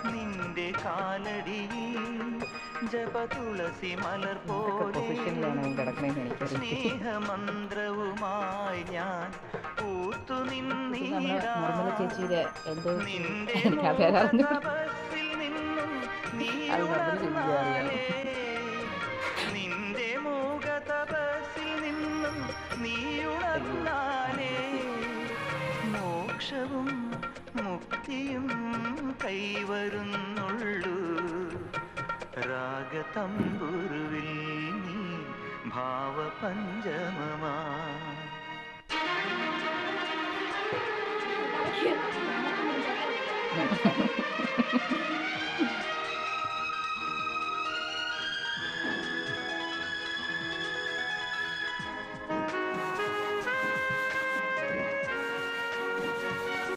നിന്റെ കാലടിയിൽ ജപതുളസി മലർ പോലെ സ്നേഹമന്ത്രവുമായി ഞാൻ പൂത്തു തപസ്സിൽ നിന്നും നീ ഉണർന്നാലേ നിന്റെ മൂക തപസ്സിൽ നിന്നും നീ ഉണർന്നാലേ മോക്ഷവും മുക്തിയും കൈവരുന്നുള്ളൂ രാഗതമ്പുരുവിൽ നീ ഭാവപഞ്ചമമാ